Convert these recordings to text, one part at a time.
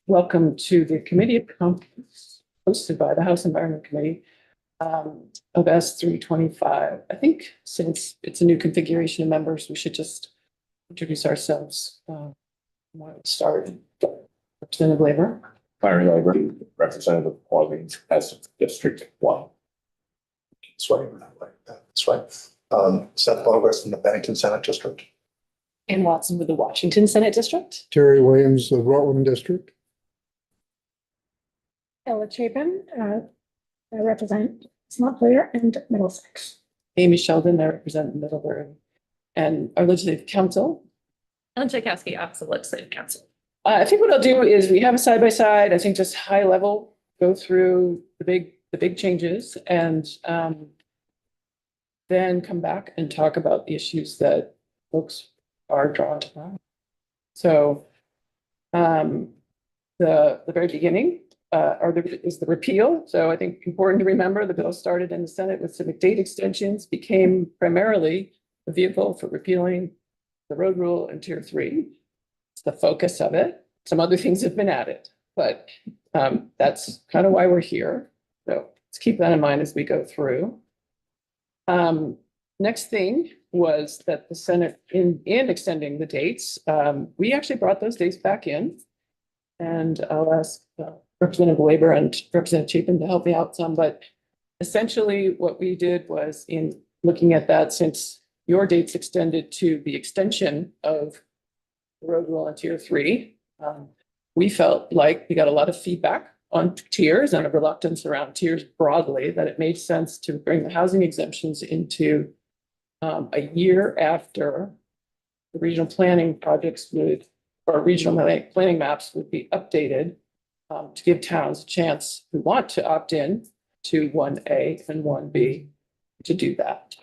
Welcome to the committee of conference hosted by the House Environment Committee of S.325. I think since it's a new configuration of members, we should just introduce ourselves. Want to start? Representative Labor. Larry Labor, Representative Orleans as District 1. That's right. That's right. Seth Bogus from the Bennington Senate District. Ann Watson with the Washington Senate District. Terry Williams, the Rutland District. Ella Chapin, I represent Montpelier and Middlesex. Amy Sheldon, I represent Middlebury. And our legislative council. Ellen Tchaikovsky, opposite legislative council. I think what I'll do is we have a side by side, I think just high level, go through the big changes and then come back and talk about the issues that folks are drawn to. So the very beginning is the repeal. So I think important to remember the bill started in the Senate with civic date extensions, became primarily a vehicle for repealing the road rule in Tier 3. It's the focus of it. Some other things have been added, but that's kind of why we're here. So let's keep that in mind as we go through. Next thing was that the Senate, in extending the dates, we actually brought those dates back in. And I'll ask Representative Labor and Representative Chapin to help me out some, but essentially what we did was, in looking at that, since your dates extended to the extension of the road rule in Tier 3, we felt like we got a lot of feedback on tiers and a reluctance around tiers broadly, that it made sense to bring the housing exemptions into a year after the regional planning projects would, or regional planning maps would be updated, to give towns a chance who want to opt in to 1A and 1B to do that.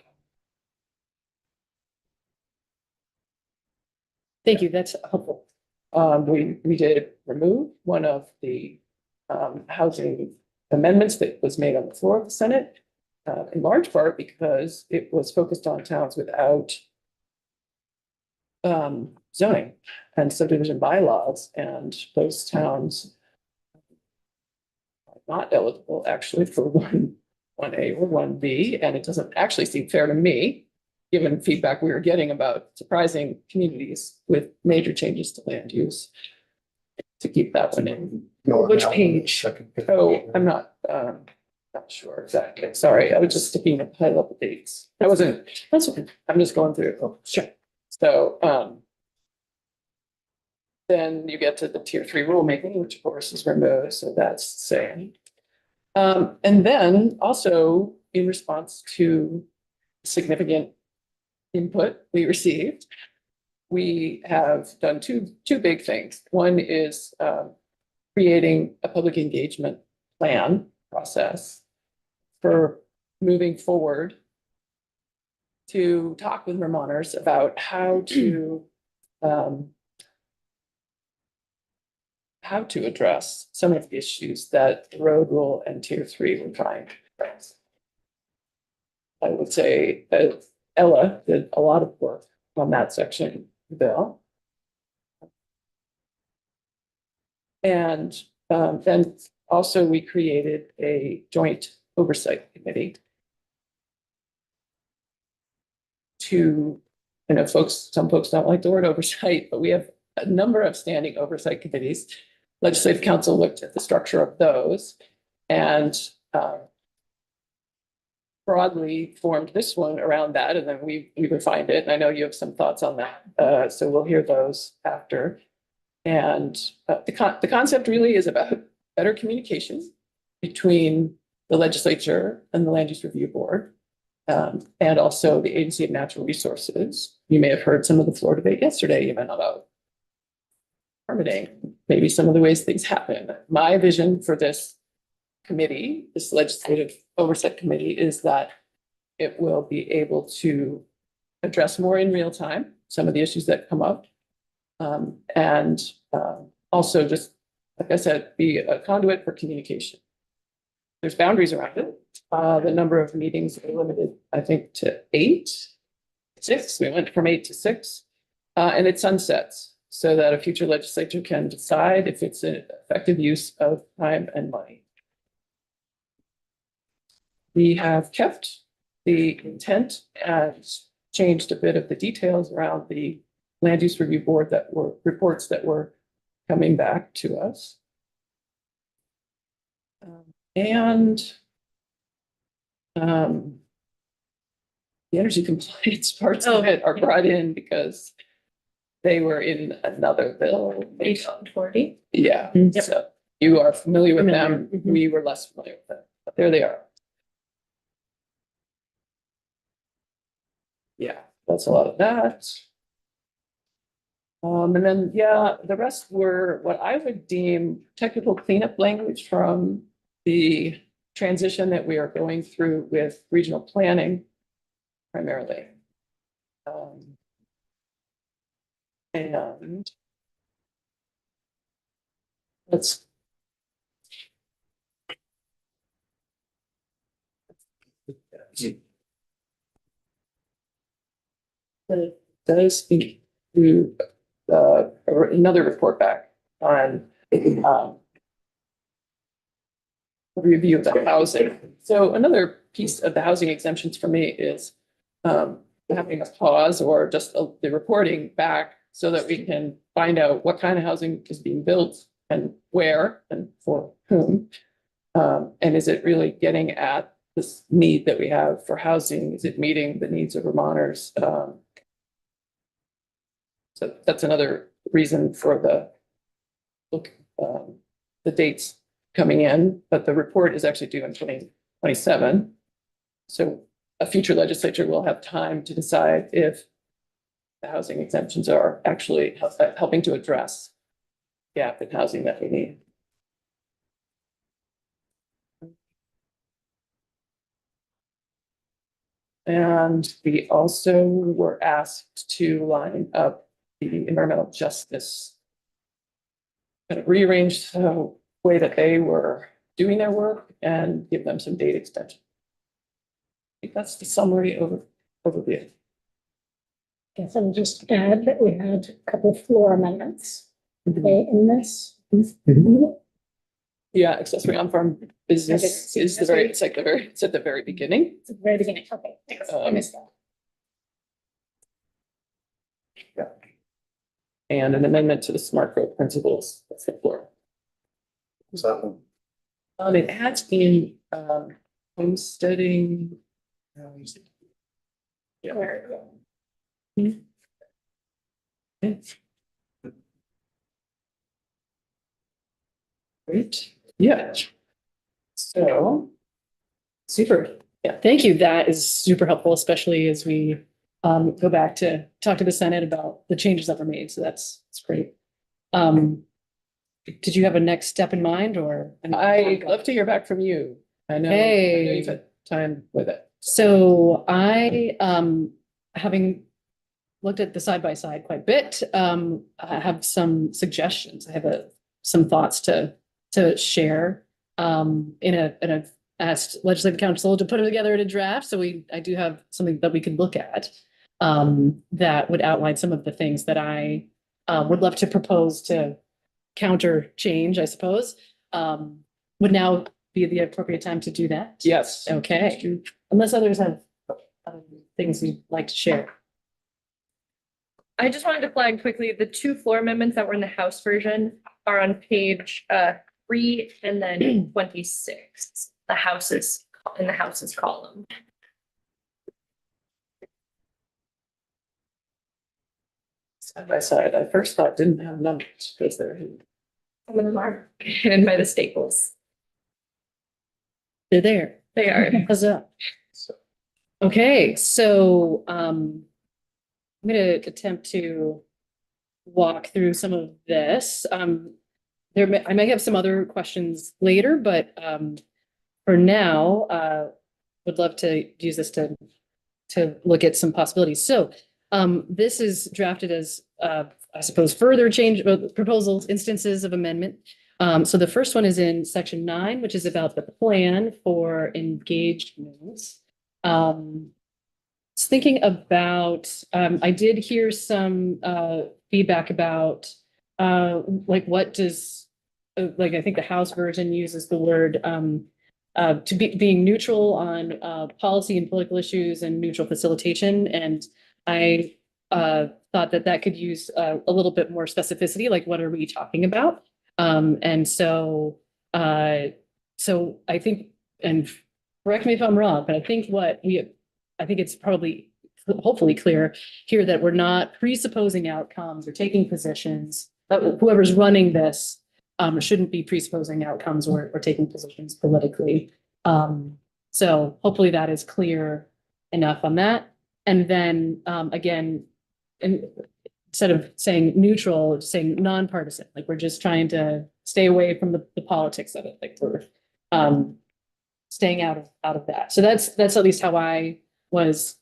Thank you. That's helpful. We did remove one of the housing amendments that was made on the floor of the Senate, in large part because it was focused on towns without zoning and subdivision bylaws, and those towns are not eligible actually for 1A or 1B, and it doesn't actually seem fair to me, given feedback we were getting about surprising communities with major changes to land use, to keep that one in. Which page? Oh, I'm not sure exactly. Sorry, I was just sticking at high level dates. That's okay. I'm just going through. Oh, sure. So then you get to the Tier 3 rulemaking, which of course is removed. So that's saying. And then also in response to significant input we received, we have done two big things. One is creating a public engagement plan process for moving forward to talk with Vermonters about how to address some of the issues that the road rule and Tier 3 were trying to address. I would say that Ella did a lot of work on that section of the bill. And then also we created a joint oversight committee to, some folks don't like the word oversight, but we have a number of standing oversight committees. Legislative Council looked at the structure of those and broadly formed this one around that, and then we refined it. And I know you have some thoughts on that, so we'll hear those after. And the concept really is about better communication between the legislature and the Land Use Review Board, and also the Agency of Natural Resources. You may have heard some of the floor debate yesterday even about permitting, maybe some of the ways things happen. My vision for this committee, this legislative oversight committee, is that it will be able to address more in real time some of the issues that come up, and also just, like I said, be a conduit for communication. There's boundaries around it. The number of meetings are limited, I think, to 6. We went from 8 to 6, and it sunsets. so that a future legislature can decide if it's an effective use of time and money. We have kept the intent and changed a bit of the details around the land use review board that were reports that were coming back to us. And the energy compliance parts of it are brought in because they were in another bill. H-40. Yeah, Yep. so you are familiar with them. Familiar, mhm. We were less familiar with them, but there they are. Yeah, that's a lot of that. And then, yeah, the rest were what I would deem technical cleanup language from the transition that we are going through with regional planning primarily. And let's does include another report back on review of the housing. So another piece of the housing exemptions for me is having a pause or just the reporting back so that we can find out what kind of housing is being built and where and for whom. And is it really getting at this need that we have for housing? Is it meeting the needs of Vermonters? So that's another reason for the dates coming in, but the report is actually due in 2027. So a future legislature will have time to decide if the housing exemptions are actually helping to address the gap in housing that we need. And we also were asked to line up the environmental justice, kind of rearrange the way that they were doing their work and give them some date extension. I think that's the summary overview. Guess I'll just add that we had a couple of floor amendments today in this. Yeah, accessory on-farm business is the very, it's like the very, it's at the very beginning. It's at the very beginning. Okay, thanks. I missed that. Yeah. And an amendment to the smart growth principles. That's the floor. Is that one? It adds in homesteading. Yeah. Great. Yeah. So. Super. Yeah. Thank you. That is super helpful, especially as we go back to talk to the Senate about the changes that were made. So that's great. Did you have a next step in mind or? I'd love to hear back from you. I know you've had time with it. So I, having looked at the side by side quite a bit, I have some suggestions. I have some thoughts to share. I've asked Legislative Council to put it together in a draft. So I do have something that we could look at that would outline some of the things that I would love to propose to counter change, I suppose. Would now be the appropriate time to do that? Yes. Okay. Unless others have other things you'd like to share. I just wanted to flag quickly, the two floor amendments that were in the House version are on page 3 and then 26, the Houses, in the Houses column. Side by side, I first thought didn't have numbers because they're hidden. Some of them are hidden by the staples. They're there. They are. Huzzah. Okay, so I'm going to attempt to walk through some of this. I may have some other questions later, but for now, would love to use this to look at some possibilities. So this is drafted as, I suppose, further change proposals, instances of amendment. So the first one is in section 9, which is about the plan for engagements. Thinking about, I did hear some feedback about, like, what does, like, I think the House version uses the word, to be, being neutral on, policy and political issues and neutral facilitation. And I, thought that that could use, a little bit more specificity, like, what are we talking about? And so, so I think, and correct me if I'm wrong, but I think I think it's probably, hopefully clear here that we're not presupposing outcomes or taking positions, but whoever's running this, shouldn't be presupposing outcomes or taking positions politically. So hopefully that is clear enough on that. And then, again, and instead of saying neutral, just saying nonpartisan, like we're just trying to stay away from the politics of it, like we're, staying out of that. So that's at least how I was,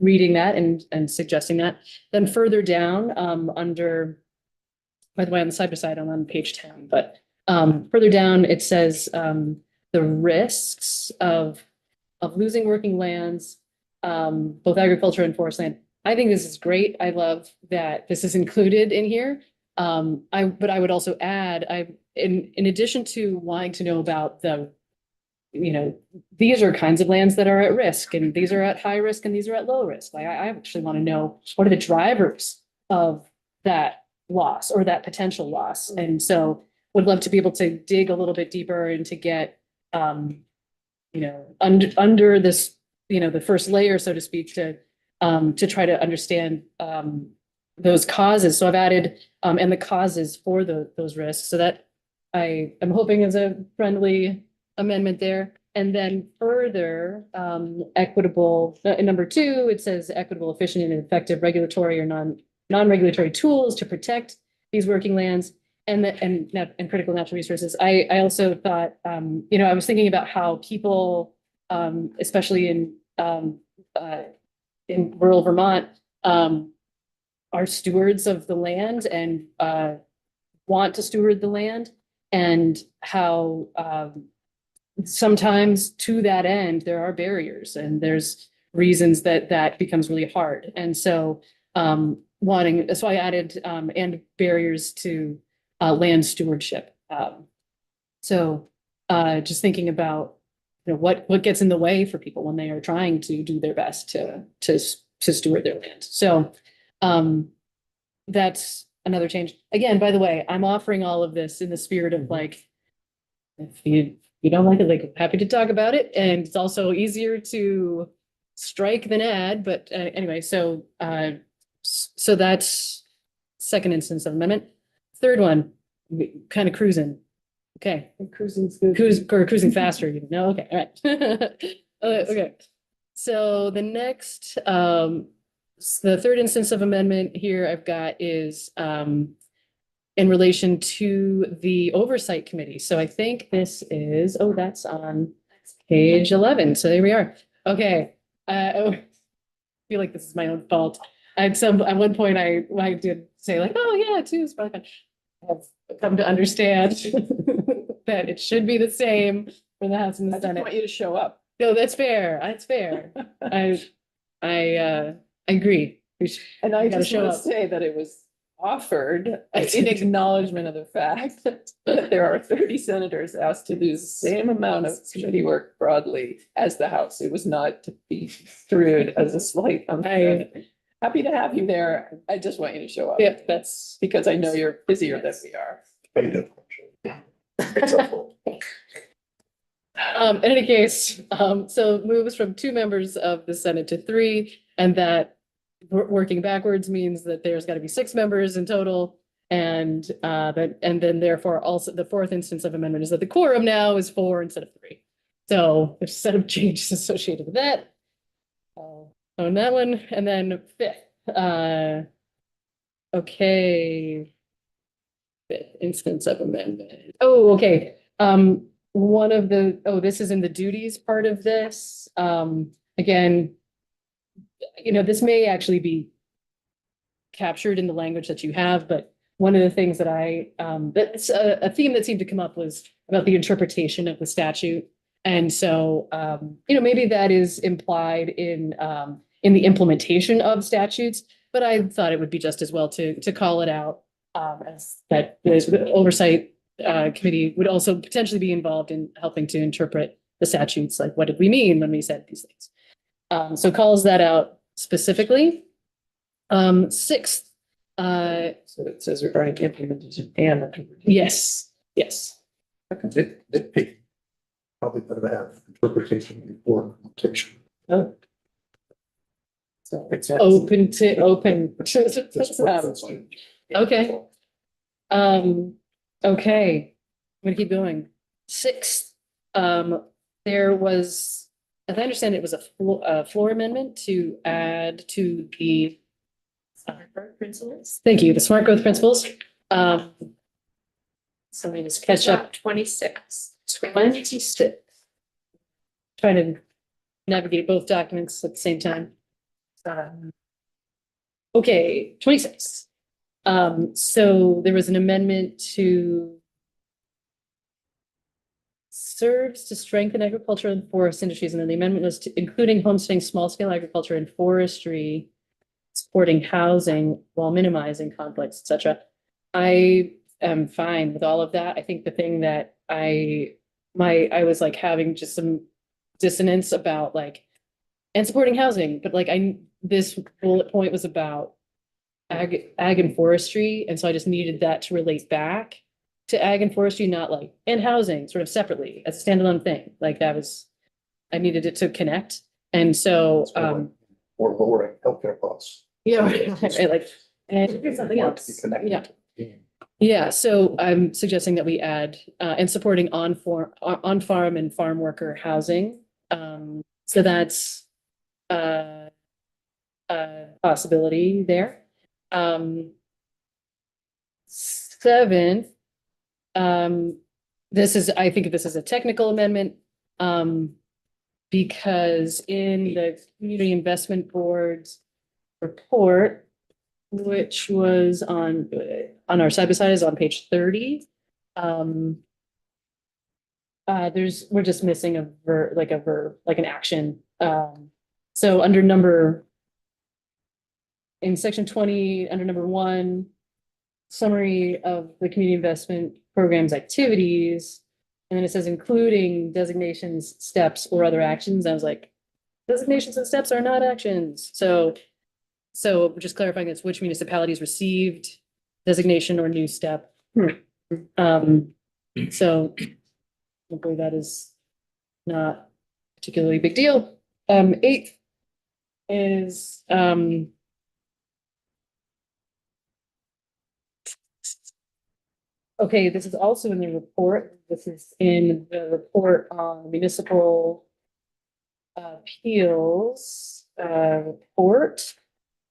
reading that and suggesting that. Then further down, under, by the way, on the side by side, I'm on page 10, but, further down, it says, the risks of losing working lands, both agriculture and forest land. I think this is great. I love that this is included in here. But I would also add, in addition to wanting to know about the, these are kinds of lands that are at risk, and these are at high risk, and these are at low risk. Like, I actually want to know, what are the drivers of that loss or that potential loss? And so would love to be able to dig a little bit deeper and to get, under this, the first layer, so to speak, to try to understand, those causes. So I've added, and the causes for those risks. So that I am hoping is a friendly amendment there. And then further, equitable, in number 2, it says equitable, efficient, and effective regulatory or non-regulatory tools to protect these working lands and critical natural resources. I also thought, I was thinking about how people, especially in rural Vermont, are stewards of the land and want to steward the land, and how sometimes to that end there are barriers and there's reasons that becomes really hard. And so so I added and barriers to land stewardship. So just thinking about what gets in the way for people when they are trying to do their best to steward their land. So that's another change. Again, by the way, I'm offering all of this in the spirit of, like, if you don't like it, like, happy to talk about it. And it's also easier to strike than add. But anyway, so that's second instance of amendment. Third one, kind of cruising. Okay. Cruising's good. Cruising faster, even. No, okay, all right. Okay. So the next, the third instance of amendment here I've got is in relation to the oversight committee. So I think this is, that's on page 11. So there we are. Okay. I feel like this is my own fault. At one point I did say, like, oh yeah, 2 is probably fine. I have come to understand that it should be the same for the House and the I just Senate. want you to show up. No, that's fair. That's fair. I agree. And I You gotta just show want up. to say that it was offered in acknowledgement of the fact that there are 30 senators asked to do the same amount of committee work broadly as the House. It was not to be construed as a slight on the Senate. Happy to have you there. I just want you to show up. Yeah, that's Because I know you're busier than we are. in any case, so moves from 2 members of the Senate to 3, and that working backwards means that there's got to be 6 members in total. And then therefore also the fourth instance of amendment is that the quorum now is 4 instead of 3. So there's a set of changes associated with that. On that one, and then 5th, okay. 5th instance of amendment. Oh, okay. One of the, this is in the duties part of this. Again, this may actually be captured in the language that you have, but one of the things that that's a theme that seemed to come up was about the interpretation of the statute. And so, maybe that is implied in the implementation of statutes, but I thought it would be just as well to call it out. As that the oversight committee would also potentially be involved in helping to interpret the statutes, like what did we mean when we said these things? So calls that out specifically. Sixth, So it says regarding implementation and interpretation. yes, yes. Nitpick. Probably better to have interpretation before implementation. Oh. So it's Open to open. That's like- Okay. Okay, I'm gonna keep going. Sixth, there was, as I understand, it was a floor amendment to add to the. Principles. Thank you, the smart growth principles. So let me just catch up. 26. 26. Trying to navigate both documents at the same time. Okay, 26. So there was an amendment to serves to strengthen agriculture and forest industries, and then the amendment was to including homesteading, small scale agriculture and forestry, supporting housing while minimizing conflicts, etc. I am fine with all of that. I think the thing that I was like having just some dissonance about like and supporting housing, but like this bullet point was about ag and forestry, and so I just needed that to relate back to ag and forestry, not like and housing sort of separately as a standalone thing. Like that was, I needed it to connect, and so Or lowering healthcare costs. yeah, right, like and do something Want to be else. connected. Yeah. Yeah, so I'm suggesting that we add and supporting on farm and farm worker housing. So that's a possibility there. Seventh, I think this is a technical amendment. Because in the Community Investment Board's report, which was on our side by side is on page 30. We're just missing a verb, like an action. So in section 20, under number 1, summary of the community investment program's activities. And then it says including designations, steps, or other actions. I was like, designations and steps are not actions. So just clarifying this, which municipalities received designation or new step. So hopefully that is not particularly big deal. Eighth is okay, this is also in the report. This is in the report on municipal appeals report.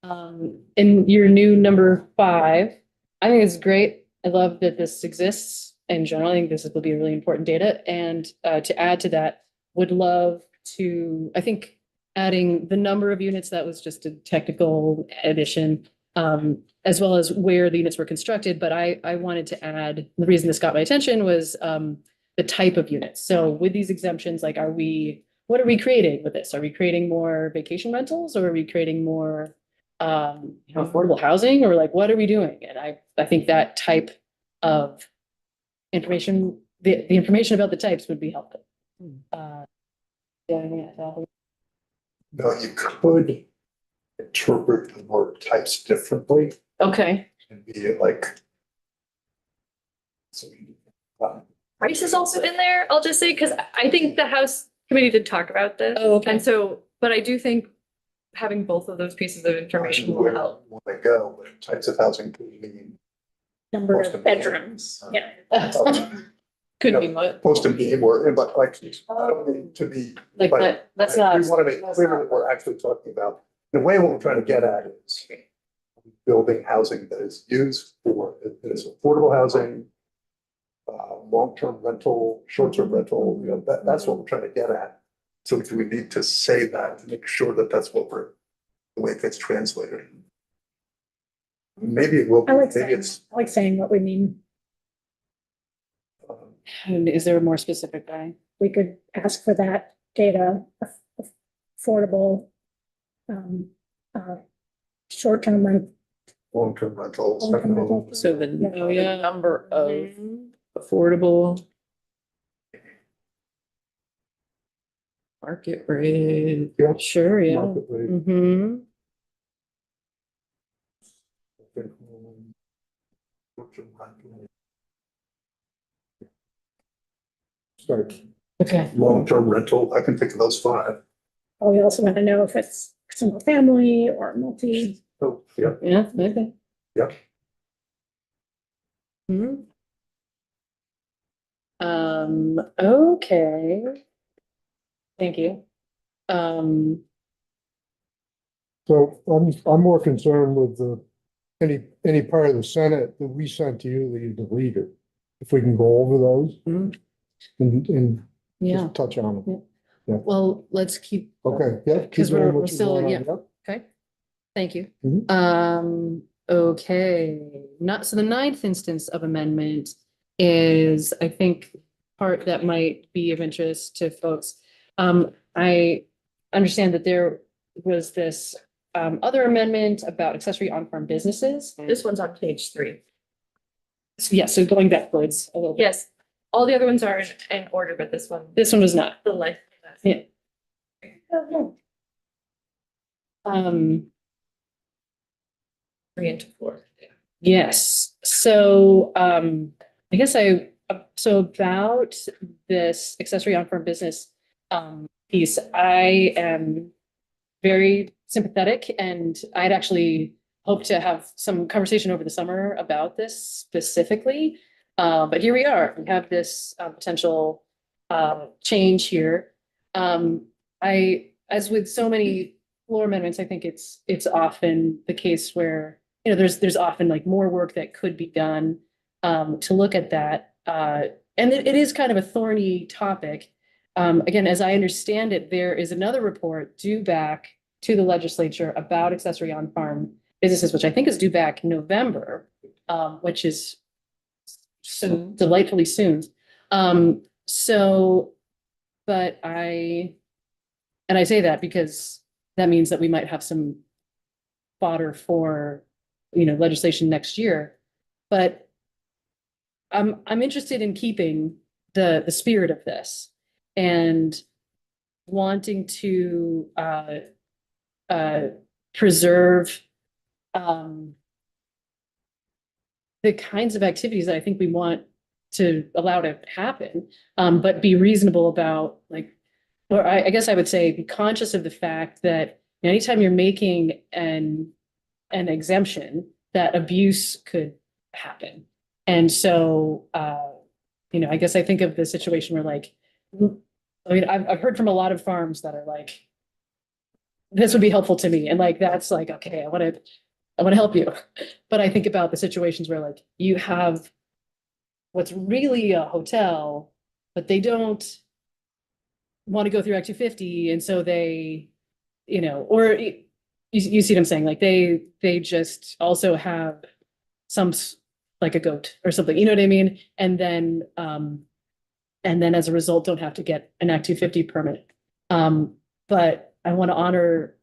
In your new number 5, I think it's great. I love that this exists in general. I think this will be really important data. And to add to that, would love to, I think adding the number of units, that was just a technical addition, as well as where the units were constructed. But I wanted to add, the reason this got my attention was the type of units. So with these exemptions, like what are we creating with this? Are we creating more vacation rentals, or are we creating more affordable housing, or like what are we doing? And I think that type of information, the information about the types would be helpful. No, you could interpret the word types differently Okay. and be like. So, Price is also in there, I'll just say, because I think the House committee did talk about this. Oh, okay. And so, but I do think having both of those pieces of information will where help. you want to go, but types of housing could mean. Number Most of bedrooms, yeah. Could be what? Supposed to be more, but like, I don't mean to be. Like but that, that's not. We want to make clear that we're actually talking about, in a way, what we're trying to get at is building housing that is used for, that is affordable housing, long-term rental, short-term rental, you know, that's what we're trying to get at. So do we need to say that to make sure that that's what the way it gets translated? Maybe it will, I like maybe it's. saying what we mean. And is there a more specific way? We could ask for that data, affordable, short-term rent. long-term rentals. Long-term rentals. So the number of Mhm. affordable market rate. Yeah. Sure, yeah. Market rate. Mm-hmm. Short-term rental. Sorry. Okay. Long-term rental, I can think of those five. Oh, we also want to know if it's single family or multi. Oh, yeah, Yeah, okay. yeah. Hmm. Okay. Thank you. So I'm more concerned with any part of the Senate that we sent to you that you deleted. If we can go over those Mhm. and Yeah, just touch on them. well, let's keep, Okay, yeah. keep because going we're what you're still, going on, yeah. yep. Okay, thank you. Mhm. Okay, not, so the ninth instance of amendment is, I think, part that might be of interest to folks. I understand that there was this other amendment about accessory on-farm businesses. This one's on page 3. So, yeah, so going backwards a little bit. Yes, all the other ones are in order, but this one, This one was not. the life. Yeah. Um, 3 and 4. yes, so I guess so about this accessory on-farm business piece, I am very sympathetic, and I'd actually hoped to have some conversation over the summer about this specifically. But here we are, we have this potential change here. As with so many floor amendments, I think it's often the case where, you know, there's often like more work that could be done to look at that. And it is kind of a thorny topic. Again, as I understand it, there is another report due back to the legislature about accessory on-farm businesses, which I think is due back in November, which is so delightfully soon. So, but and I say that because that means that we might have some fodder for, you know, legislation next year. But I'm interested in keeping the spirit of this and wanting to preserve the kinds of activities that I think we want to allow to happen, but be reasonable about, like, or I guess I would say be conscious of the fact that anytime you're making an exemption, that abuse could happen. And so, you know, I guess I think of the situation where, like, I mean, I've heard from a lot of farms that are like, this would be helpful to me. And like, that's like, okay, I want to help you. But I think about the situations where, like, you have what's really a hotel, but they don't want to go through Act 250. And so they, you know, or you see what I'm saying? Like they just also have some like a goat or something, you know what I mean? And then as a result, don't have to get an Act 250 permit. But I want to honor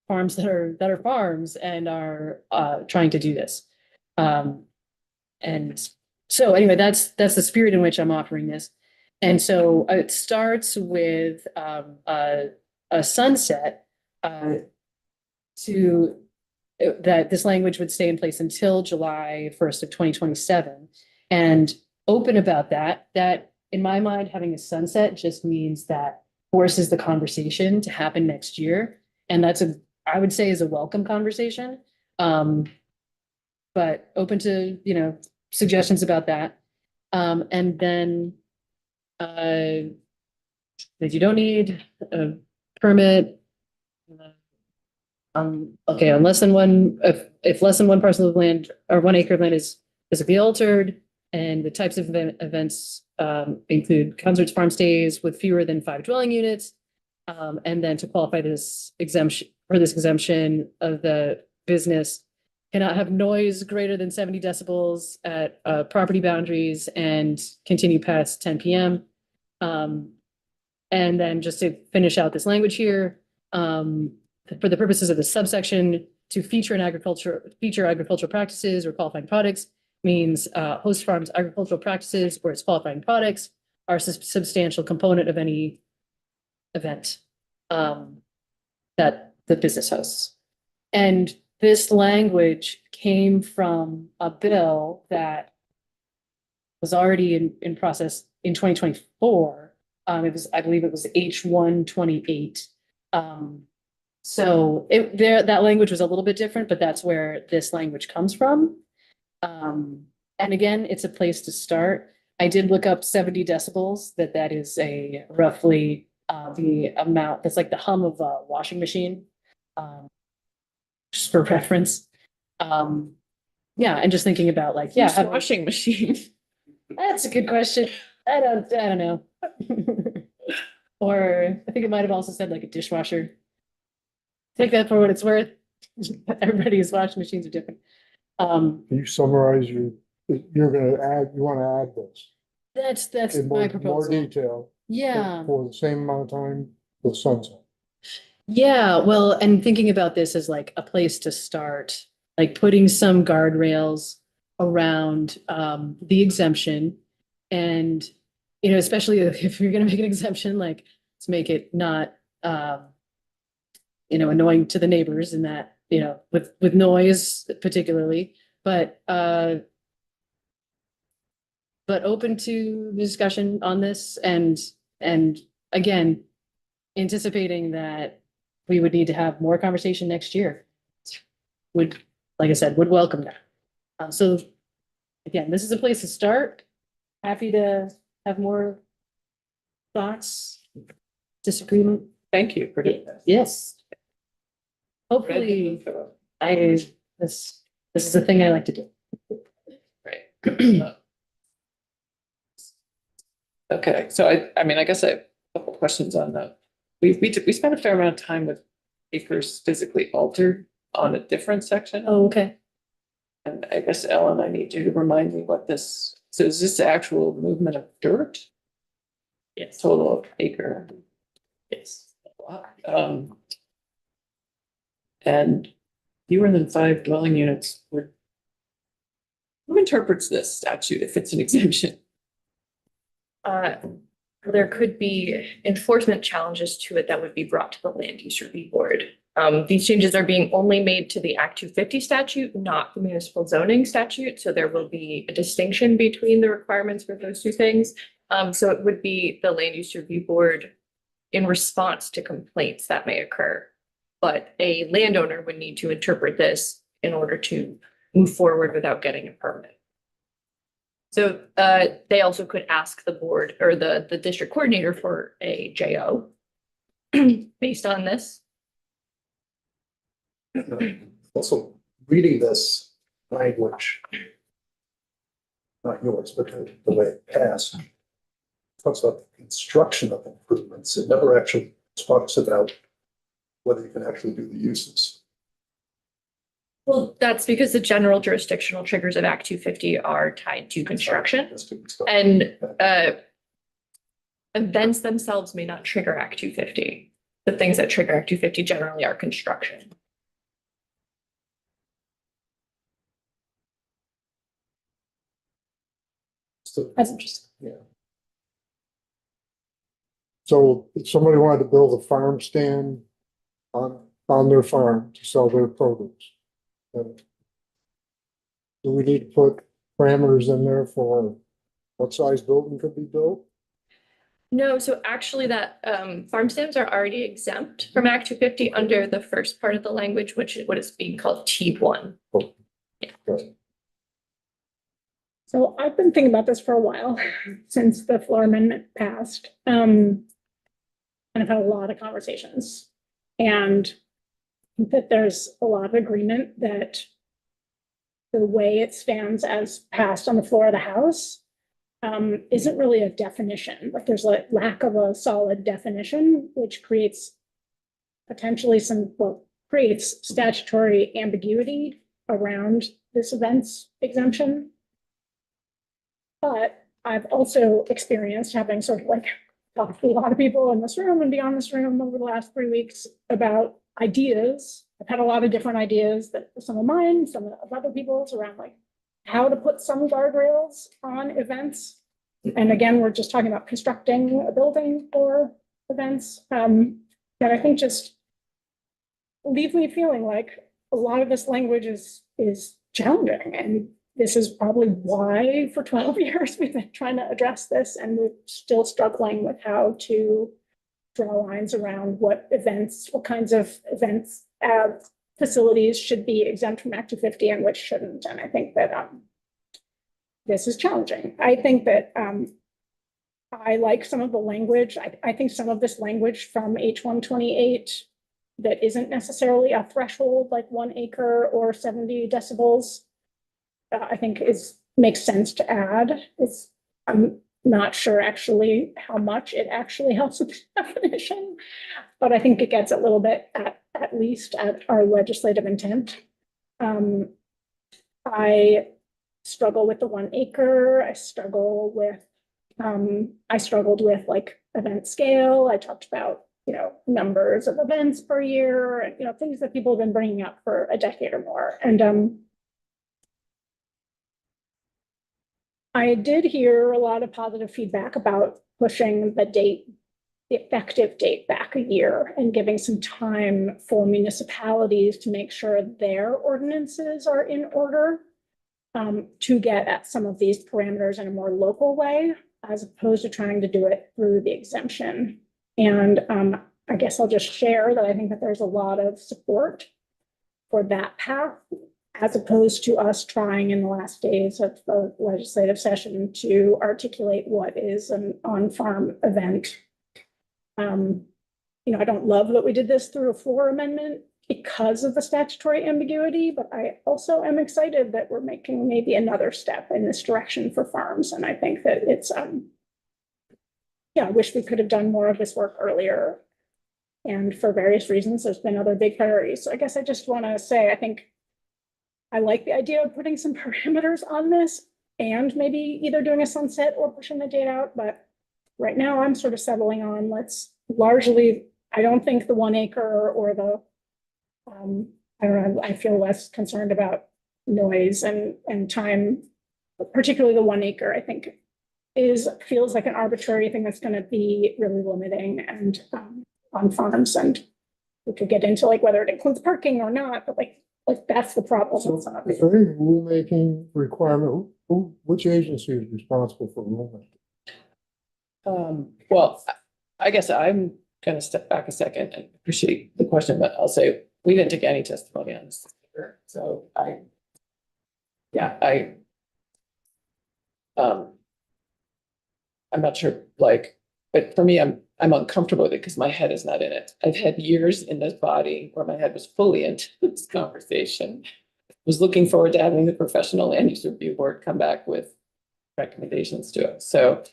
farms that are farms and are trying to do this. And so anyway, that's the spirit in which I'm offering this. And so it starts with a sunset to that this language would stay in place until July 1st of 2027. And open about that, that in my mind, having a sunset just means that forces the conversation to happen next year. And that's I would say is a welcome conversation. But open to, you know, suggestions about that. And then that you don't need a permit. Okay, unless than one, if less than one parcel of land or 1 acre of land is physically altered, and the types of events include concerts, farm stays with fewer than 5 dwelling units. And then to qualify this exemption of the business cannot have noise greater than 70 decibels at property boundaries and continue past 10 p.m. And then just to finish out this language here, for the purposes of the subsection, to feature agricultural practices or qualifying products means host farms agricultural practices or its qualifying products are a substantial component of any event that the business hosts. And this language came from a bill that was already in process in 2024. I believe it was H128. So that language was a little bit different, but that's where this language comes from. And again, it's a place to start. I did look up 70 decibels, that is a roughly the amount, that's like the hum of a washing machine. Just for reference. Yeah, and just thinking about like, yeah. Washing machine. That's a good question. I don't know. Or I think it might have also said like a dishwasher. Take that for what it's worth. Everybody's washing machines are different. Can you summarize you wanna add this That's in my more proposal. detail Yeah. for the same amount of time with sunset. Yeah, well, and thinking about this as like a place to start, like putting some guardrails around the exemption. And, you know, especially if you're gonna make an exemption, like let's make it not you know, annoying to the neighbors in that, you know, with noise particularly, but open to discussion on this and again, anticipating that we would need to have more conversation next year. Would, like I said, would welcome that. So again, this is a place to start. Happy to have more thoughts, disagreement. Thank you for doing this. Yes. Hopefully, this is the thing I like to do. Right. Okay, so I mean, I guess I have a couple questions on that. We spent a fair amount of time with acres physically altered on a different section. Oh, okay. And I guess, Ellen, I need you to remind me what this, so is this actual movement of dirt? Yes. Total of acre? Yes. And fewer than 5 dwelling units would. Who interprets this statute if it's an exemption? There could be enforcement challenges to it that would be brought to the land use review board. These changes are being only made to the Act 250 statute, not the municipal zoning statute. So there will be a distinction between the requirements for those two things. So it would be the land use review board in response to complaints that may occur. But a landowner would need to interpret this in order to move forward without getting a permit. So they also could ask the board or the district coordinator for a JO based on this. Also, reading this language, not yours, but the way it passed, talks about the construction of improvements. It never actually talks about whether you can actually do the uses. Well, that's because the general jurisdictional triggers of Act 250 are tied to construction. And events themselves may not trigger Act 250. The things that trigger Act 250 generally are construction. So, That's interesting. yeah. So if somebody wanted to build a farm stand on their farm to sell their produce. Do we need to put parameters in there for what size building could be built? No, so actually that farm stands are already exempt from Act 250 under the first part of the language, which is what is being called T1. Right. So I've been thinking about this for a while, since the floor amendment passed. And I've had a lot of conversations. And I think that there's a lot of agreement that the way it stands as passed on the floor of the House isn't really a definition. Like there's a lack of a solid definition, which creates potentially creates statutory ambiguity around this events exemption. But I've also experienced having sort of like talked to a lot of people in this room and beyond this room over the last 3 weeks about ideas I've had a lot of different ideas that some of mine, some of other people's around like how to put some guardrails on events. And again, we're just talking about constructing a building for events. That I think just leave me feeling like a lot of this language is challenging. And this is probably why for 12 years we've been trying to address this, and we're still struggling with how to draw lines around what events, what kinds of events facilities should be exempt from Act 250 and which shouldn't. And I think that this is challenging. I think that I like some of the language. I think some of this language from H128 that isn't necessarily a threshold like 1 acre or 70 decibels, I think makes sense to add. I'm not sure actually how much it actually helps with the definition, but I think it gets a little bit at least at our legislative intent. I struggle with the 1 acre. I struggled with like event scale. I talked about, numbers of events per year, and, things that people have been bringing up for a decade or more. And I did hear a lot of positive feedback about pushing the effective date back a year and giving some time for municipalities to make sure their ordinances are in order, to get at some of these parameters in a more local way, as opposed to trying to do it through the exemption. And I guess I'll just share that I think that there's a lot of support for that path, as opposed to us trying in the last days of the legislative session to articulate what is an on-farm event. I don't love that we did this through a floor amendment because of the statutory ambiguity, but I also am excited that we're making maybe another step in this direction for farms. And I think that it's, I wish we could have done more of this work earlier. And for various reasons, there's been other big priorities. So I guess I just want to say, I think I like the idea of putting some parameters on this and maybe either doing a sunset or pushing the date out. But right now I'm sort of settling on I don't think the 1 acre or the, I don't know, I feel less concerned about noise and time, particularly the 1 acre, I think feels like an arbitrary thing that's going to be really limiting and on farms. And we could get into like whether it includes parking or not, but like that's the problem. So with some of is it. there any rulemaking requirement? Which agency is responsible for rulemaking? Well, I guess I'm gonna step back a second and appreciate the question, but I'll say we didn't take any testimony on this. So I'm not sure, but for me, I'm uncomfortable with it because my head is not in it. I've had years in this body where my head was fully into this conversation. Was looking forward to having the professional land use review board come back with recommendations to it. So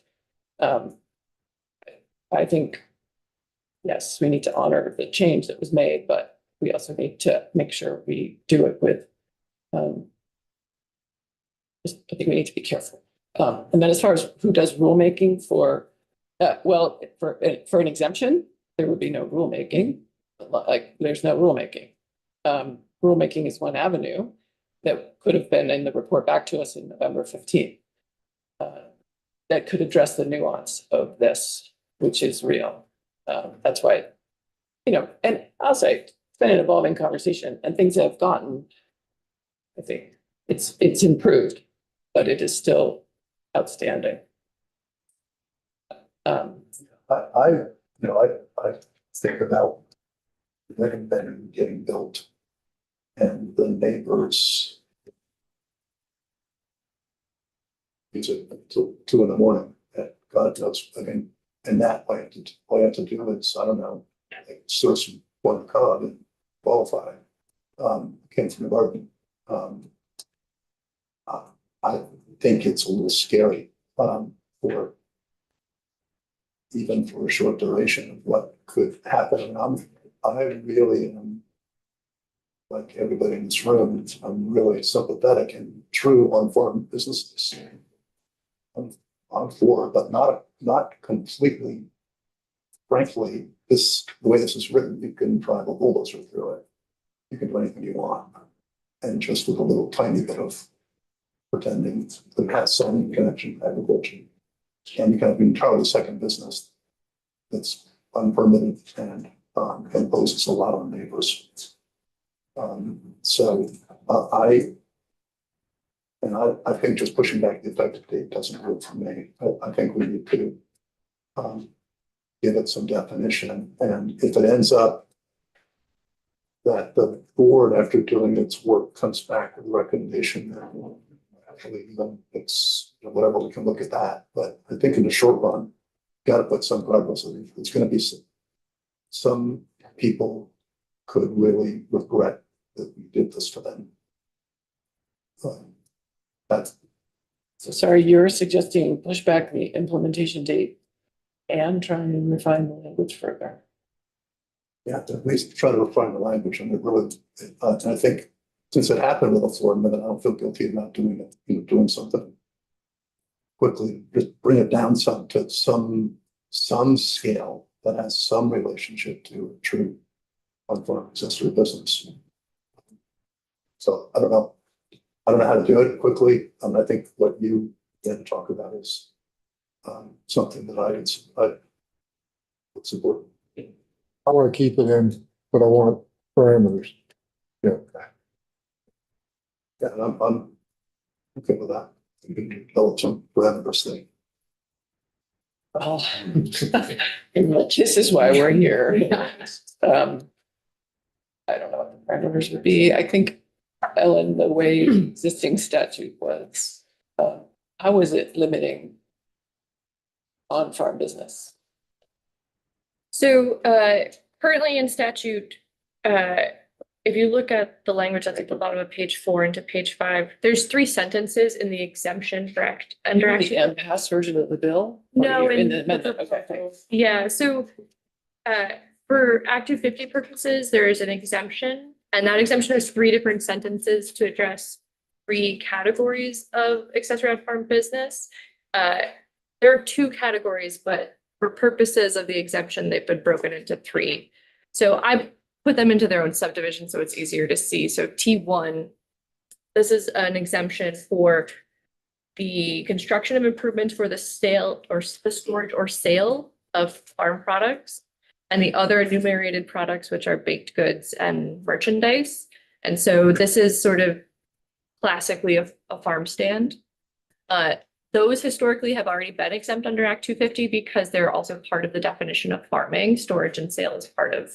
I think, yes, we need to honor the change that was made, but we also need to make sure we do it with, I think we need to be careful. And then as far as who does rulemaking for an exemption, there would be no rulemaking. Like there's no rulemaking. Rulemaking is one avenue that could have been in the report back to us in November 15th. That could address the nuance of this, which is real. That's why, and I'll say it's been an evolving conversation and things have gotten, I think it's improved, but it is still outstanding. I think about living better getting built and the neighbors. It's until 2 a.m. and God knows, and that all you have to do is, I don't know, like source one card and qualify. Came from the garden. I think it's a little scary even for a short duration of what could happen. And I really am, like everybody in this room, I'm really sympathetic and true on farm businesses. I'm for it, but not completely. Frankly, the way this is written, you can drive a bulldozer through it. you can do anything you want. And just with a little tiny bit of pretending that has some connection to agriculture. And you can have an entirely second business that's unpermitted and imposes a lot on neighbors. I think just pushing back the effective date doesn't work for me. I think we need to give it some definition, and if it ends up that the board, after doing its work, comes back with a recommendation that actually, it's whatever, we can look at that. But I think in the short run, got to put some progress in it. It's going to be some people could really regret that we did this to them. That's So sorry, you're suggesting push back the implementation date and try and refine the language further. yeah, to at least try to refine the language, and it really, and I think since it happened with the floor amendment, I don't feel guilty about doing it, doing something quickly, just bring it down some to some scale that has some relationship to a true on-farm accessory business. So I don't know how to do it quickly. I think what you then talk about is something that I would support. I want to keep it in, but I want parameters. Yeah. Yeah, and I'm okay with that. You can develop some parameters thing. Well, this is why we're here. I don't know what the parameters would be. I think, Ellen, the way the existing statute was, how was it limiting on-farm business? So currently in statute, if you look at the language that's at the bottom of page 4 into page 5, there's 3 sentences in the exemption for under The impasse version of the bill? No, Or in in the amendment, okay, thanks. Yeah, so for Act 250 purposes, there is an exemption, and that exemption has 3 different sentences to address 3 categories of accessory on-farm business. There are 2 categories, but for purposes of the exemption, they've been broken into 3. So I put them into their own subdivision so it's easier to see. So T1, this is an exemption for the construction of improvements for the sale or the storage or sale of farm products, and the other enumerated products, which are baked goods and merchandise. And so this is sort of classically a farm stand. Those historically have already been exempt under Act 250 because they're also part of the definition of farming. Storage and sale is part of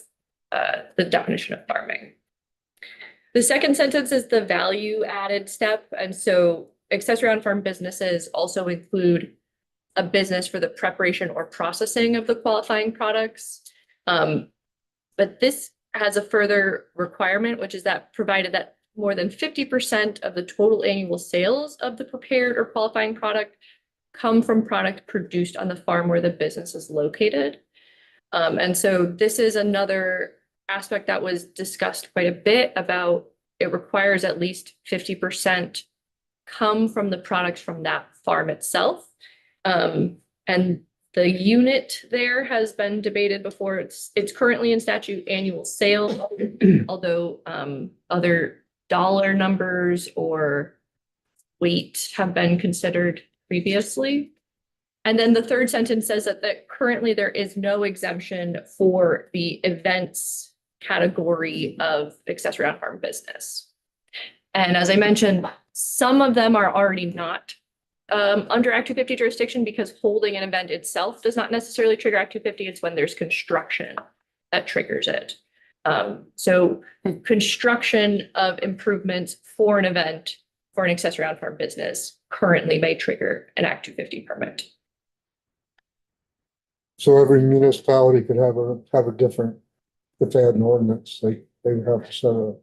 the definition of farming. The second sentence is the value added step. And so accessory on-farm businesses also include a business for the preparation or processing of the qualifying products. But this has a further requirement, which is that provided that more than 50% of the total annual sales of the prepared or qualifying product come from product produced on the farm where the business is located. And so this is another aspect that was discussed quite a bit about it requires at least 50% come from the products from that farm itself. And the unit there has been debated before. It's currently in statute annual sale, although other dollar numbers or weight have been considered previously. And then the third sentence says that currently there is no exemption for the events category of accessory on-farm business. And as I mentioned, some of them are already not under Act 250 jurisdiction because holding an event itself does not necessarily trigger Act 250. It's when there's construction that triggers it. So construction of improvements for an event for an accessory on-farm business currently may trigger an Act 250 permit. So every municipality could have a different, if they had an ordinance, they would have to set a.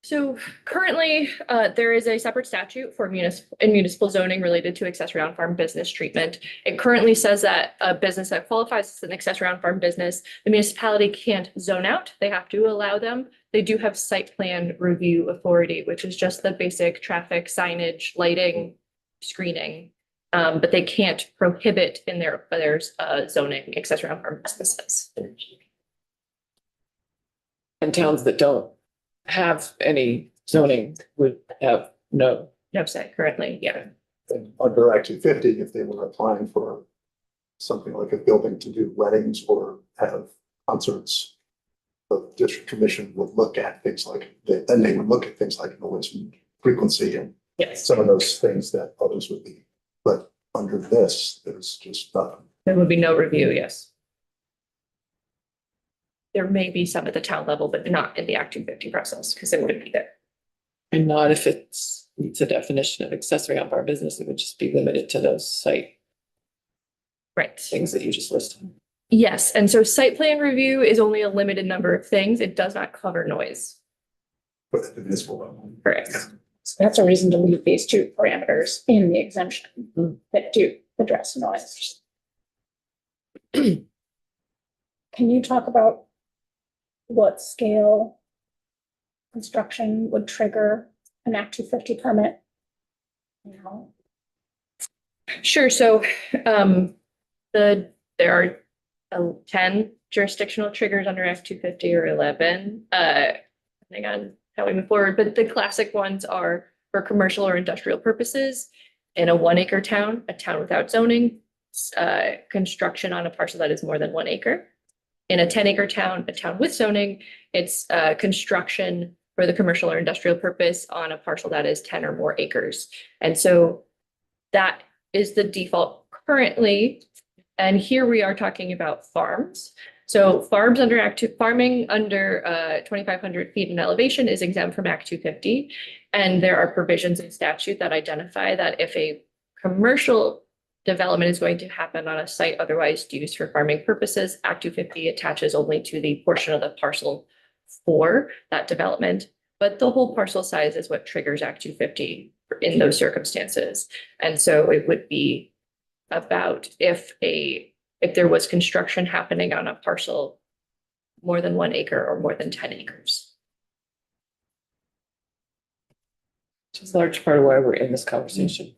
So currently, there is a separate statute for municipal zoning related to accessory on-farm business treatment. It currently says that a business that qualifies as an accessory on-farm business, the municipality can't zone out. They have to allow them. They do have site plan review authority, which is just the basic traffic signage, lighting, screening. But they can't prohibit in their zoning accessory on-farm businesses. And towns that don't have any zoning would have no. No site currently, yeah. And under Act 250, if they were applying for something like a building to do weddings or have concerts, the district commission would look at things like, then they would look at things like noise and frequency and Yes. some of those things that others would be. But under this, there's just nothing. There would be no review, yes. There may be some at the town level, but not in the Act 250 process, because it wouldn't be there. And not if it's a definition of accessory on farm business, it would just be limited to those site Right. things that you just listed. Yes, and so site plan review is only a limited number of things. It does not cover noise. But at the municipal level. Correct. So that's a reason to leave these two parameters in the exemption that do address noise. Can you talk about what scale construction would trigger an Act 250 permit? Now, Sure, so there are 10 jurisdictional triggers under Act 250 or 11, depending on how we move forward, but the classic ones are for commercial or industrial purposes in a 1 acre town, a town without zoning, construction on a parcel that is more than 1 acre. In a 10 acre town, a town with zoning, it's construction for the commercial or industrial purpose on a parcel that is 10 or more acres. And so that is the default currently. And here we are talking about farms. So farms under farming under 2,500 feet in elevation is exempt from Act 250. And there are provisions in statute that identify that if a commercial development is going to happen on a site otherwise used for farming purposes, Act 250 attaches only to the portion of the parcel for that development. But the whole parcel size is what triggers Act 250 in those circumstances. And so it would be about if there was construction happening on a parcel more than 1 acre or more than 10 acres. Which is a large part of why we're in this conversation.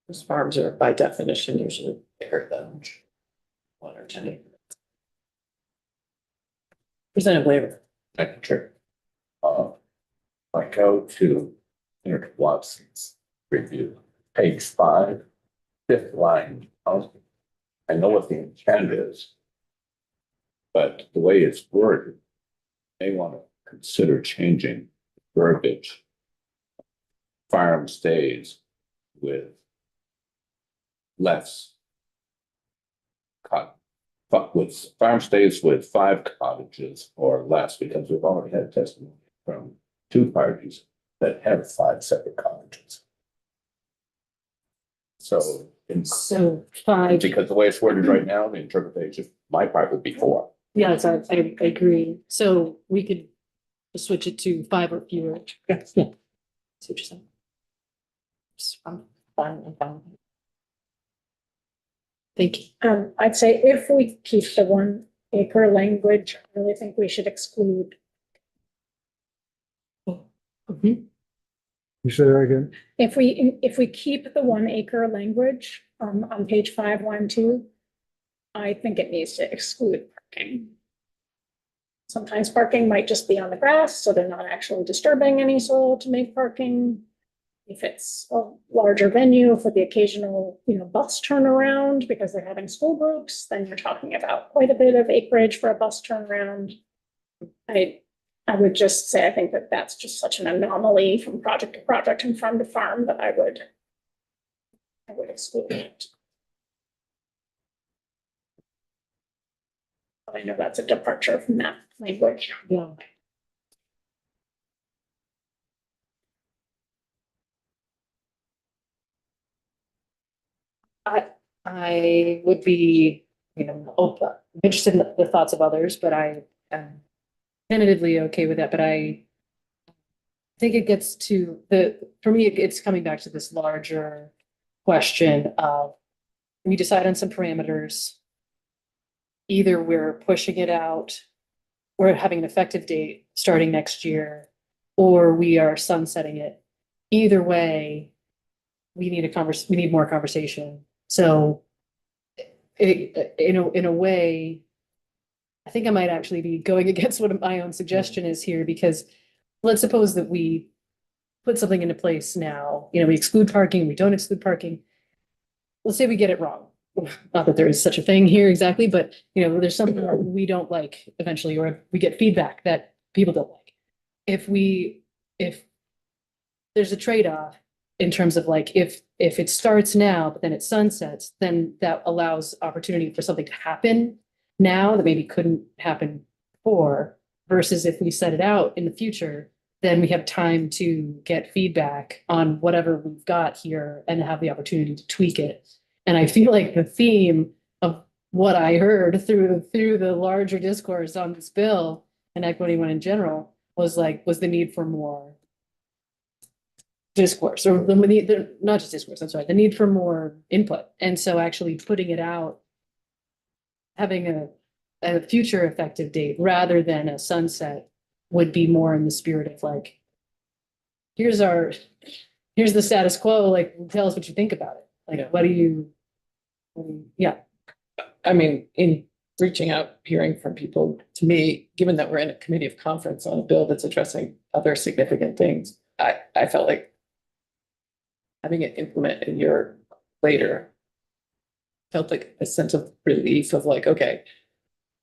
Those farms are by definition usually bigger than 1 or 10 acres. Representative Labor. Thank you, Chair. I go to Senator Watson's review, page 5, 5th line. I know what the intent is, but the way it's worded, they want to consider changing verbiage. Farm stays with less with farm stays with 5 cottages or less, because we've already had testimony from 2 parties that have 5 separate cottages. So So 5, because the way it's worded right now, the interpretation, my part would be 4. yes, I agree. So we could switch it to 5 or fewer. Yes. Yeah. See what you're saying. I'm fine. Thank you. I'd say if we keep the 1 acre language, I really think we should exclude. Mhm. You say that again? If we keep the 1 acre language on page 5, line 2, I think it needs to exclude parking. Sometimes parking might just be on the grass, so they're not actually disturbing any soil to make parking. If it's a larger venue for the occasional, bus turnaround because they're having school groups, then you're talking about quite a bit of acreage for a bus turnaround. I would just say, I think that that's just such an anomaly from project to project and farm to farm that I would exclude it. But I know that's a departure from that language. Yeah. I would be, interested in the thoughts of others, but I am tentatively okay with that, but I think it gets to for me, it's coming back to this larger question of we decide on some parameters. Either we're pushing it out, we're having an effective date starting next year, or we are sunsetting it. Either way, we need more conversation. So in a way, I think I might actually be going against what my own suggestion is here, because let's suppose that we put something into place now, we exclude parking, we don't exclude parking. Let's say we get it wrong. Not that there is such a thing here exactly, but there's something that we don't like eventually, or we get feedback that people don't like. If there's a trade-off in terms of like, if it starts now, but then it sunsets, then that allows opportunity for something to happen now that maybe couldn't happen before, versus if we set it out in the future, then we have time to get feedback on whatever we've got here and have the opportunity to tweak it. And I feel like the theme of what I heard through the larger discourse on this bill and Equity One in general was the need for more discourse, or not just discourse, I'm sorry, the need for more input. And so actually putting it out, having a future effective date rather than a sunset would be more in the spirit of like, here's the status quo, like, tell us what you think about it. Like, Yeah. I mean, in reaching out, hearing from people, to me, given that we're in a committee of conference on a bill that's addressing other significant things, I felt like having it implement a year later felt like a sense of relief of like, okay,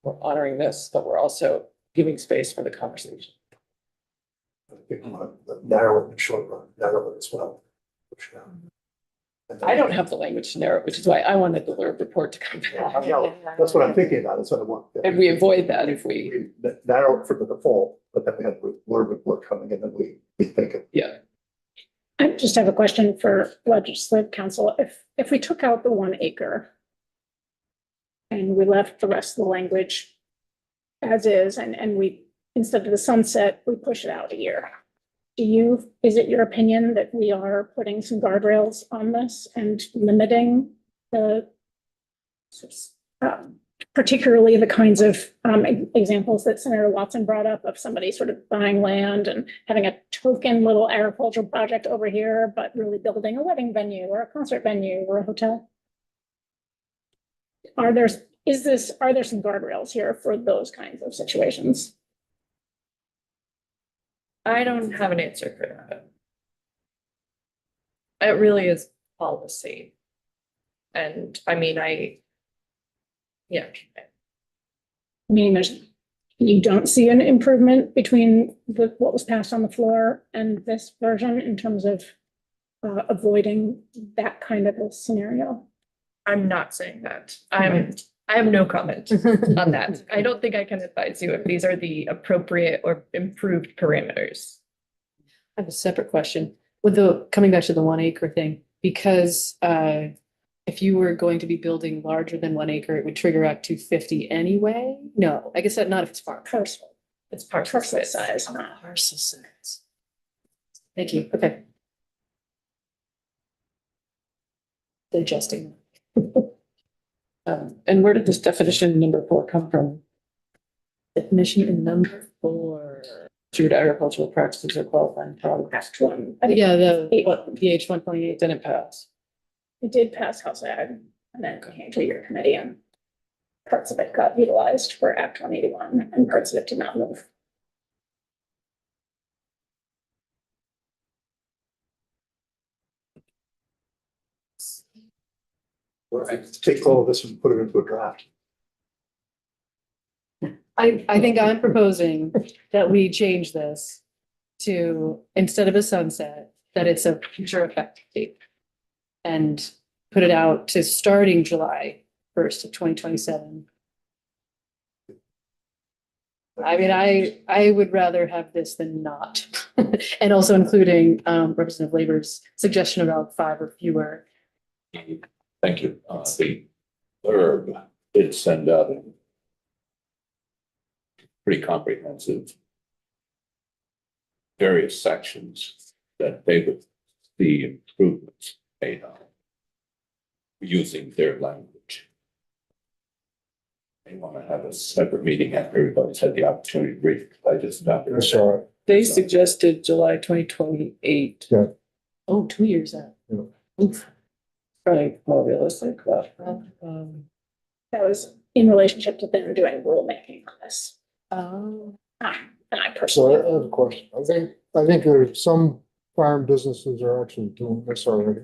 we're honoring this, but we're also giving space for the conversation. I think we want to narrow it in the short run, narrow it as well. And then- I don't have the language to narrow it, which is why I wanted the LURB report to come back. Yeah, that's what I'm thinking about, that's what I want. And we avoid that if we, Narrow it for the default, but then we have the Blurb report coming in and we think it. yeah. I just have a question for legislative council. If we took out the 1 acre and we left the rest of the language as is, and we, instead of the sunset, we push it out a year. Is it your opinion that we are putting some guardrails on this and limiting the particularly the kinds of examples that Senator Watson brought up of somebody sort of buying land and having a token little agricultural project over here, but really building a wedding venue or a concert venue or a hotel? Are there some guardrails here for those kinds of situations? I don't have an answer for that. It really is policy. And I mean, yeah. Meaning you don't see an improvement between what was passed on the floor and this version in terms of avoiding that kind of a scenario? I'm not saying that. I have no comment on that. I don't think I can advise you if these are the appropriate or improved parameters. I have a separate question with coming back to the 1 acre thing, because if you were going to be building larger than 1 acre, it would trigger Act 250 anyway. No, I guess not if it's farm. Parcel. It's parcel Size, not. Parcel size. Thank you. Okay. Digesting. And where did this definition number 4 come from? Definition in number 4. Steward agricultural practices or qualifying products. Act 1. Yeah, the PH 128. Didn't pass. It did pass House Ag and then came to your committee and parts of it got utilized for Act 181 and parts of it did not move. Take all of this and put it into a draft. I think I'm proposing that we change this to, instead of a sunset, that it's a future effective date. And put it out to starting July 1st of 2027. I mean, I would rather have this than not. And also including Representative Labor's suggestion about 5 or fewer. Thank you. The LURB did send out a pretty comprehensive various sections that they would see improvements made on using their language. They want to have a separate meeting after everybody's had the opportunity to read it. I just not. I saw it. They suggested July 2028. Oh, 2 years out. Oof. Probably more realistic, but That was in relationship to them doing rulemaking on this. Oh. And I So personally, I have a question. I think there's some farm businesses are actually doing this already.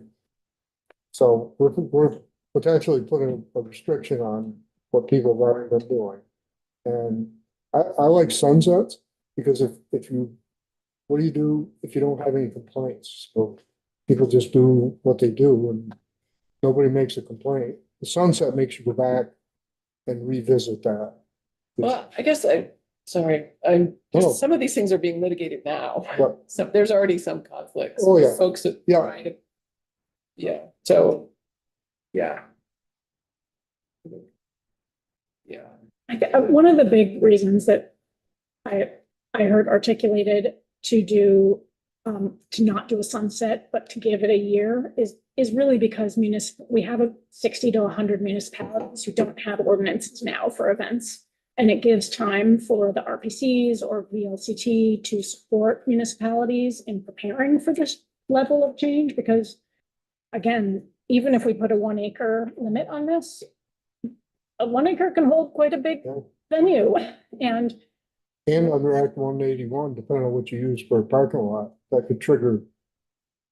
So we're potentially putting a restriction on what people have already been doing. And I like sunsets because if you, what do you do if you don't have any complaints? So people just do what they do and nobody makes a complaint. The sunset makes you go back and revisit that. Well, I guess Oh. some of these things are being litigated now. But, So there's already some conflicts. Oh, yeah. Folks are Yeah. trying to. Yeah, so, yeah. Yeah. one of the big reasons that I heard articulated to do, to not do a sunset, but to give it a year is really because we have 60 to 100 municipalities who don't have ordinances now for events. And it gives time for the RPCs or VLCT to support municipalities in preparing for this level of change, because again, even if we put a 1 acre limit on this, a 1 acre can hold quite a big Yeah. venue. And under Act 181, depending on what you use for a parking lot, that could trigger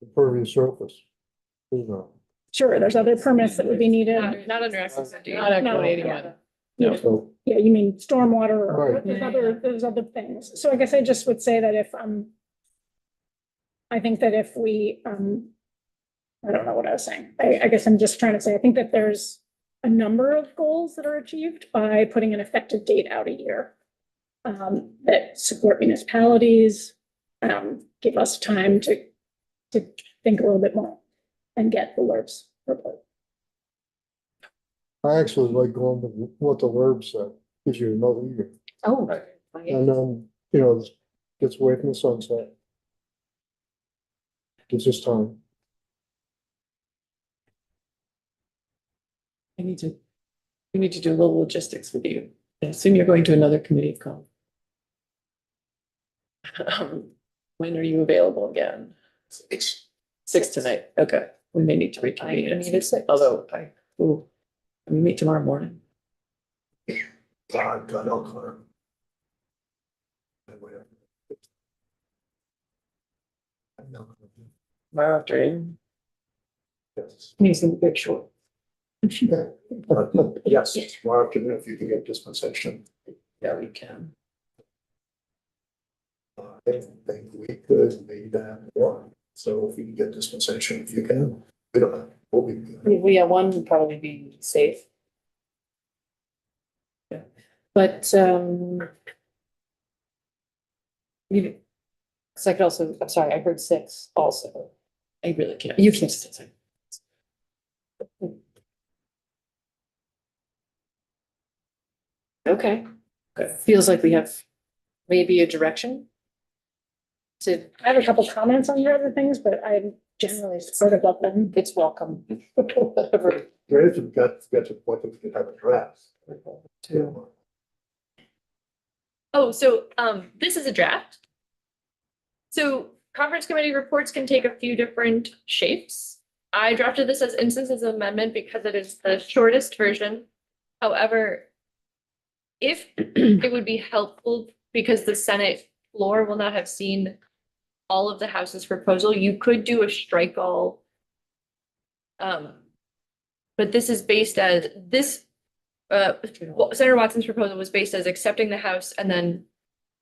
impervious surface. You know, sure, there's other permits that would be needed. Not under Access 50. Not Act No, 181. Yeah, so, yeah, you mean stormwater, or Right. there's other things. So I guess I just would say that I think that if we, I don't know what I was saying. I guess I'm just trying to say, I think that there's a number of goals that are achieved by putting an effective date out a year. That support municipalities, give us time to think a little bit more and get the LURPS report. I actually like going with what the LURB said, gives you another year. Oh. And then, you know, gets away from the sunset. Gives us time. We need to do a little logistics with you. I assume you're going to another committee call. When are you available again? 6 tonight. Okay, we may need to reconvene. I need a 6. Although we meet tomorrow morning. God, Elkhorn. Tomorrow afternoon. Yes. Needs to be big short. Yes, tomorrow afternoon, if you can get dispensation. Yeah, we can. I think we could make that work. So if you can get dispensation, if you can, we don't have, we'll be good. Yeah, one would probably be safe. Yeah. But, so I could also, I'm sorry, I heard 6 also. I really can't. You can't. Okay. Feels like we have maybe a direction to, I have a couple comments on your other things, but I'm generally supportive of them. it's welcome. Great, if you've got to the point that we can have a draft. Too. Oh, so this is a draft. So conference committee reports can take a few different shapes. I drafted this as instances of amendment because it is the shortest version. However, if it would be helpful, because the Senate floor will not have seen all of the House's proposal, you could do a strike all. But this is based as Senator Watson's proposal was based as accepting the House and then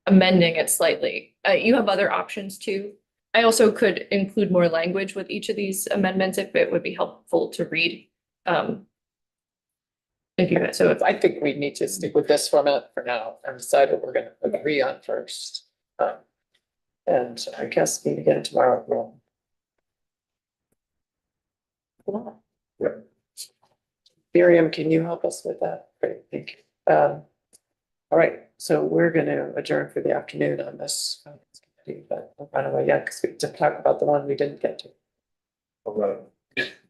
amending it slightly. You have other options too. I also could include more language with each of these amendments if it would be helpful to read. I think we need to stick with this format for now and decide what we're gonna agree on first. And I guess meet again tomorrow. Yep. Miriam, can you help us with that? Great, thank you. All right, so we're gonna adjourn for the afternoon on this. But we'll run away yet because we have to talk about the one we didn't get to. All right.